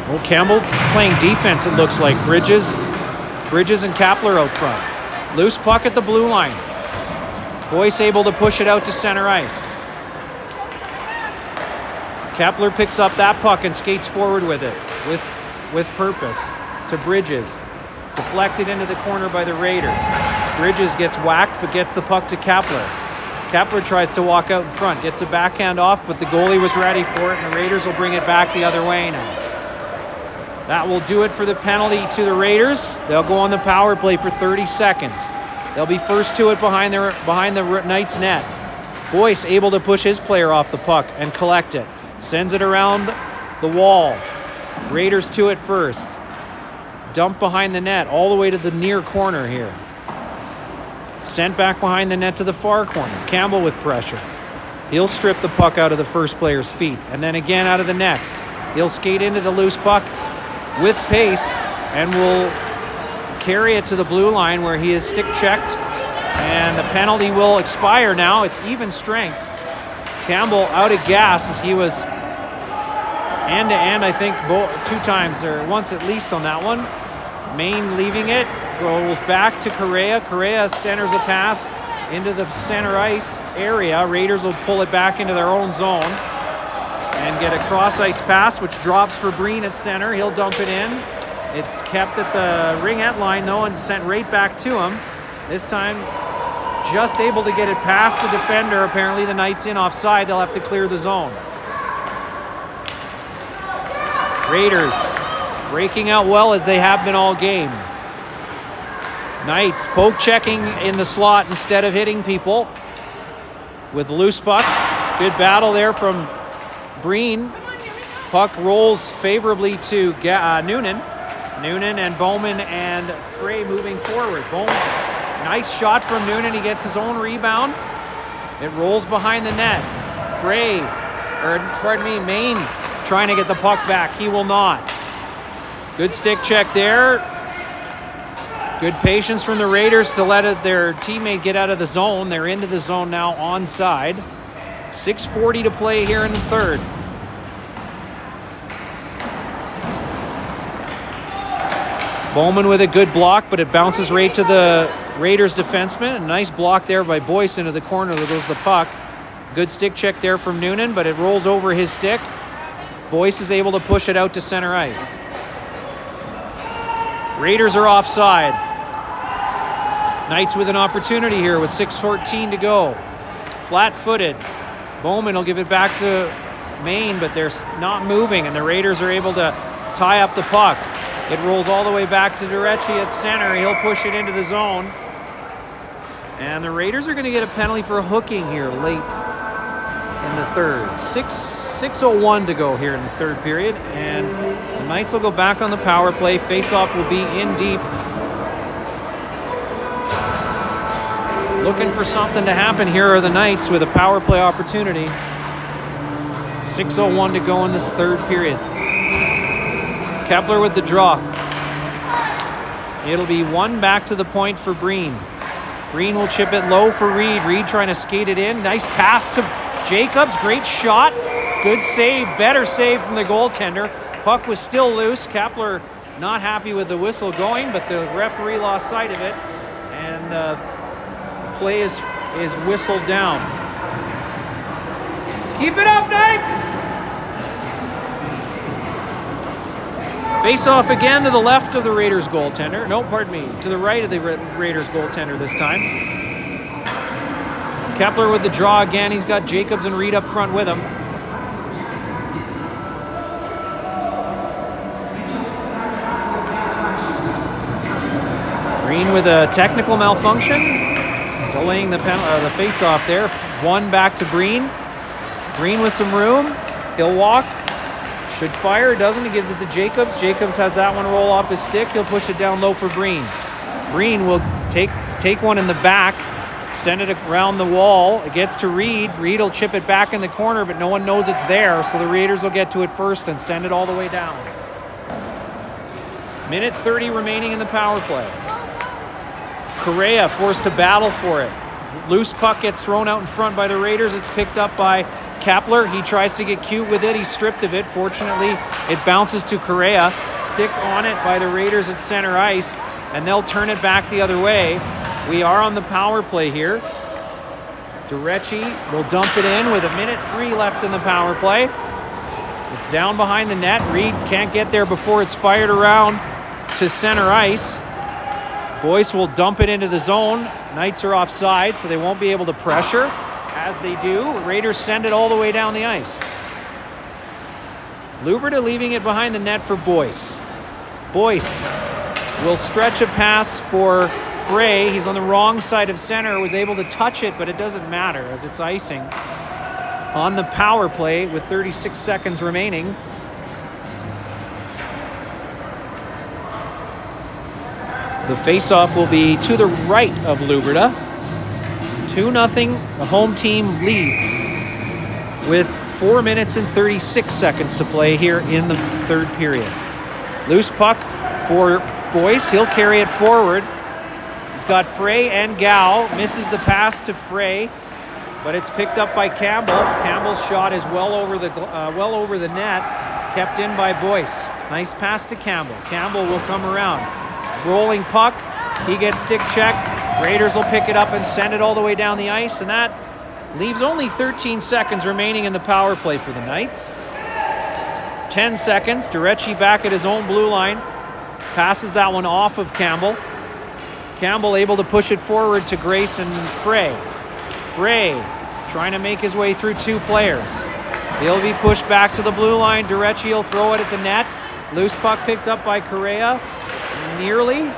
Well, Campbell playing defense, it looks like. Bridges and Kapler out front. Loose puck at the blue line. Boyce able to push it out to center ice. Kapler picks up that puck and skates forward with it, with purpose, to Bridges. Deflected into the corner by the Raiders. Bridges gets whacked but gets the puck to Kapler. Kapler tries to walk out in front, gets a backhand off, but the goalie was ready for it, and the Raiders will bring it back the other way now. That will do it for the penalty to the Raiders. They'll go on the power play for 30 seconds. They'll be first to it behind the Knights' net. Boyce able to push his player off the puck and collect it. Sends it around the wall. Raiders to it first. Dump behind the net all the way to the near corner here. Sent back behind the net to the far corner. Campbell with pressure. He'll strip the puck out of the first player's feet and then again out of the next. He'll skate into the loose puck with pace and will carry it to the blue line where he is stick checked, and the penalty will expire now. It's even strength. Campbell out of gas as he was end to end, I think, 2 times or once at least on that one. Maine leaving it, goes back to Correa. Correa centers a pass into the center ice area. Raiders will pull it back into their own zone and get a cross ice pass, which drops for Breen at center. He'll dump it in. It's kept at the ringette line though and sent right back to him. This time just able to get it past the defender. Apparently the Knights in offside. They'll have to clear the zone. Raiders breaking out well as they have been all game. Knights poke checking in the slot instead of hitting people with loose pucks. Good battle there from Breen. Puck rolls favorably to Noonan. Noonan and Bowman and Frey moving forward. Bowman, nice shot from Noonan. He gets his own rebound. It rolls behind the net. Maine trying to get the puck back. He will not. Good stick check there. Good patience from the Raiders to let their teammate get out of the zone. They're into the zone now onside. 6:40 to play here in the third. Bowman with a good block, but it bounces right to the Raiders defenseman. A nice block there by Boyce into the corner. There goes the puck. Good stick check there from Noonan, but it rolls over his stick. Boyce is able to push it out to center ice. Raiders are offside. Knights with an opportunity here with 6:14 to go. Flat-footed. Bowman will give it back to Maine, but they're not moving, and the Raiders are able to tie up the puck. It rolls all the way back to Durecci at center. He'll push it into the zone. And the Raiders are going to get a penalty for hooking here late in the third. 6:01 to go here in the third period. And the Knights will go back on the power play. Face-off will be in deep. Looking for something to happen here are the Knights with a power play opportunity. 6:01 to go in this third period. Kepler with the draw. It'll be one back to the point for Breen. Breen will chip it low for Reed. Reed trying to skate it in. Nice pass to Jacobs. Great shot. Good save. Better save from the goaltender. Puck was still loose. Kepler not happy with the whistle going, but the referee lost sight of it. And the play is whistled down. Keep it up, Knights! Face off again to the left of the Raiders goaltender. No, pardon me, to the right of the Raiders goaltender this time. Kepler with the draw again. He's got Jacobs and Reed up front with him. Green with a technical malfunction, delaying the face-off there. One back to Green. Green with some room. He'll walk. Should fire. Doesn't. He gives it to Jacobs. Jacobs has that one roll off his stick. He'll push it down low for Green. Green will take one in the back, send it around the wall. It gets to Reed. Reed will chip it back in the corner, but no one knows it's there, so the Raiders will get to it first and send it all the way down. Minute 30 remaining in the power play. Correa forced to battle for it. Loose puck gets thrown out in front by the Raiders. It's picked up by Kepler. He tries to get cute with it. He's stripped of it. Fortunately, it bounces to Correa. Stick on it by the Raiders at center ice, and they'll turn it back the other way. We are on the power play here. Durecci will dump it in with 1:03 left in the power play. It's down behind the net. Reed can't get there before it's fired around to center ice. Boyce will dump it into the zone. Knights are offside, so they won't be able to pressure. As they do, Raiders send it all the way down the ice. Luberta leaving it behind the net for Boyce. Boyce will stretch a pass for Frey. He's on the wrong side of center, was able to touch it, but it doesn't matter as it's icing. On the power play with 36 seconds remaining. The face-off will be to the right of Luberta. 2-0, the home team leads with 4 minutes and 36 seconds to play here in the third period. Loose puck for Boyce. He'll carry it forward. He's got Frey and Gow. Misses the pass to Frey, but it's picked up by Campbell. Campbell's shot is well over the net, kept in by Boyce. Nice pass to Campbell. Campbell will come around. Rolling puck. He gets stick checked. Raiders will pick it up and send it all the way down the ice, and that leaves only 13 seconds remaining in the power play for the Knights. 10 seconds. Durecci back at his own blue line. Passes that one off of Campbell. Campbell able to push it forward to Grayson Frey. Frey trying to make his way through two players. He'll be pushed back to the blue line. Durecci will throw it at the net. Loose puck picked up by Correa. Nearly.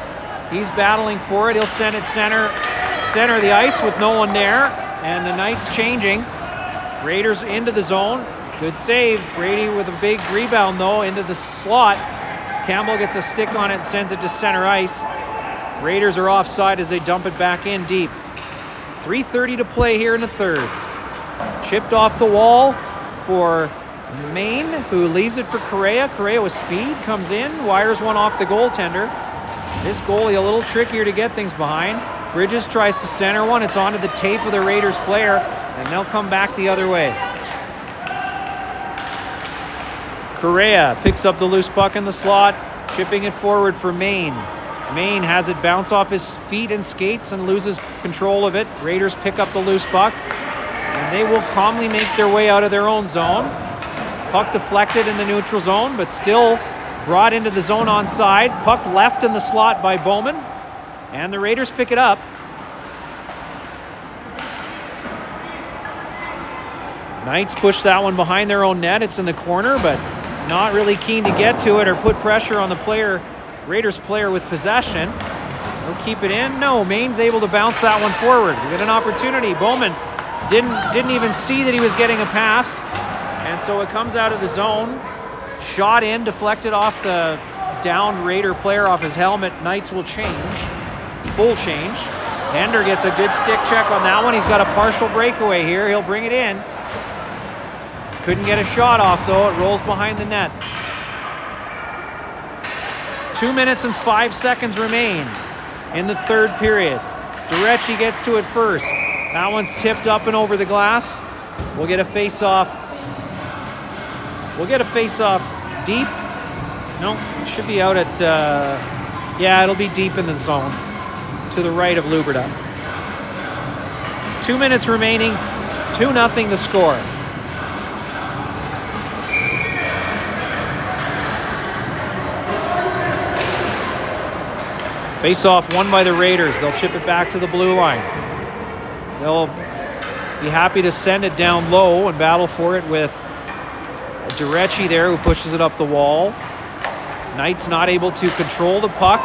He's battling for it. He'll send it center of the ice with no one there. And the Knights changing. Raiders into the zone. Good save. Brady with a big rebound, though, into the slot. Campbell gets a stick on it and sends it to center ice. Raiders are offside as they dump it back in deep. 3:30 to play here in the third. Chipped off the wall for Maine, who leaves it for Correa. Correa with speed comes in, wires one off the goaltender. This goalie a little trickier to get things behind. Bridges tries to center one. It's onto the tape of the Raiders player, and they'll come back the other way. Correa picks up the loose puck in the slot, chipping it forward for Maine. Maine has it bounce off his feet and skates and loses control of it. Raiders pick up the loose puck, and they will calmly make their way out of their own zone. Puck deflected in the neutral zone, but still brought into the zone onside. Puck left in the slot by Bowman, and the Raiders pick it up. Knights push that one behind their own net. It's in the corner, but not really keen to get to it or put pressure on the player, Raiders player with possession. They'll keep it in. No, Maine's able to bounce that one forward. We get an opportunity. Bowman didn't even see that he was getting a pass, and so it comes out of the zone. Shot in, deflected off the downed Raider player off his helmet. Knights will change. Full change. Ender gets a good stick check on that one. He's got a partial breakaway here. He'll bring it in. Couldn't get a shot off, though. It rolls behind the net. 2 minutes and 5 seconds remain in the third period. Durecci gets to it first. That one's tipped up and over the glass. We'll get a face-off. We'll get a face-off deep. No, it should be out at... yeah, it'll be deep in the zone to the right of Luberta. 2 minutes remaining. 2-0 the score. Face-off won by the Raiders. They'll chip it back to the blue line. They'll be happy to send it down low and battle for it with Durecci there, who pushes it up the wall. Knights not able to control the puck.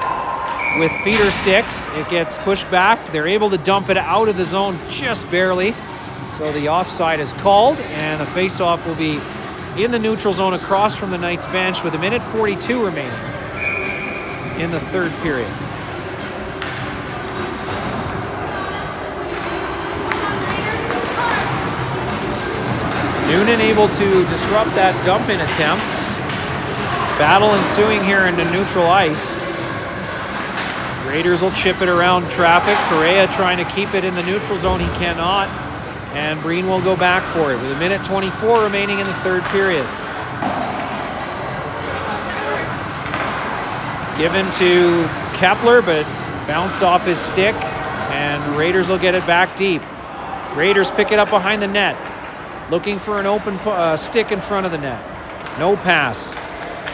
with feeder sticks. It gets pushed back. They're able to dump it out of the zone just barely. So the offside is called, and the face-off will be in the neutral zone across from the Knights bench with 1:42 remaining in the third period. Noonan able to disrupt that dump-in attempt. Battle ensuing here into neutral ice. Raiders will chip it around traffic. Correa trying to keep it in the neutral zone. He cannot. And Breen will go back for it with 1:24 remaining in the third period. Given to Kepler, but bounced off his stick. And Raiders will get it back deep. Raiders pick it up behind the net. Looking for an open stick in front of the net. No pass.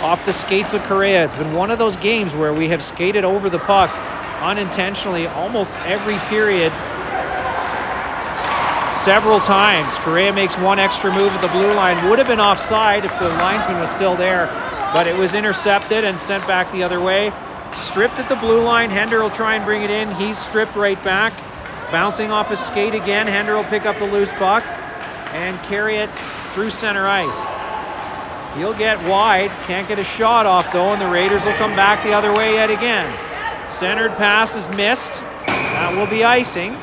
Off the skates of Correa. It's been one of those games where we have skated over the puck unintentionally almost every period. Several times. Correa makes one extra move at the blue line. Would have been offside if the linesman was still there, but it was intercepted and sent back the other way. Stripped at the blue line. Hender will try and bring it in. He's stripped right back. Bouncing off his skate again. Hender will pick up the loose puck and carry it through center ice. He'll get wide. Can't get a shot off though, and the Raiders will come back the other way yet again. Centered pass is missed. That will be icing.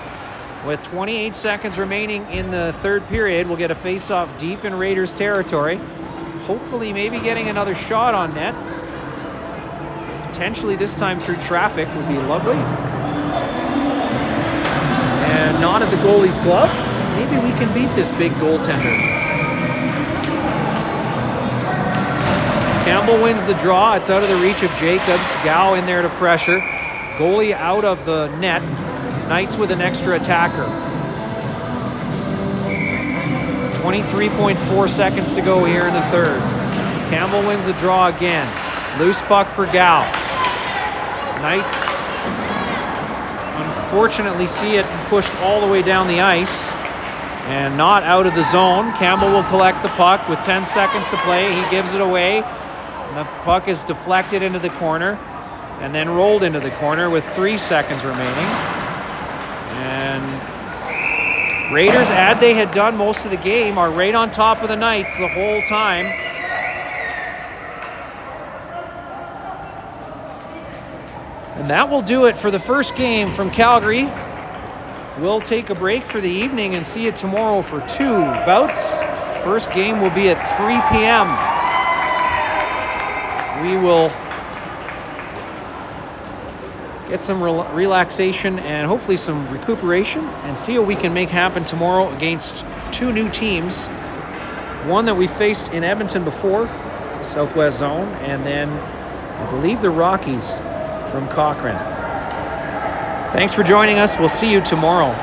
With 28 seconds remaining in the third period, we'll get a face-off deep in Raiders territory. Hopefully maybe getting another shot on net. Potentially this time through traffic would be lovely. And not at the goalie's glove. Maybe we can beat this big goaltender. Campbell wins the draw. It's out of the reach of Jacobs. Gow in there to pressure. Goalie out of the net. Knights with an extra attacker. 23.4 seconds to go here in the third. Campbell wins the draw again. Loose puck for Gow. Knights unfortunately see it pushed all the way down the ice and not out of the zone. Campbell will collect the puck with 10 seconds to play. He gives it away. And the puck is deflected into the corner and then rolled into the corner with 3 seconds remaining. And Raiders, as they had done most of the game, are right on top of the Knights the whole time. And that will do it for the first game from Calgary. We'll take a break for the evening and see you tomorrow for 2 bouts. First game will be at 3 p.m. We will get some relaxation and hopefully some recuperation and see what we can make happen tomorrow against 2 new teams. One that we faced in Edmonton before, Southwest Zone, and then I believe the Rockies from Cochrane. Thanks for joining us. We'll see you tomorrow.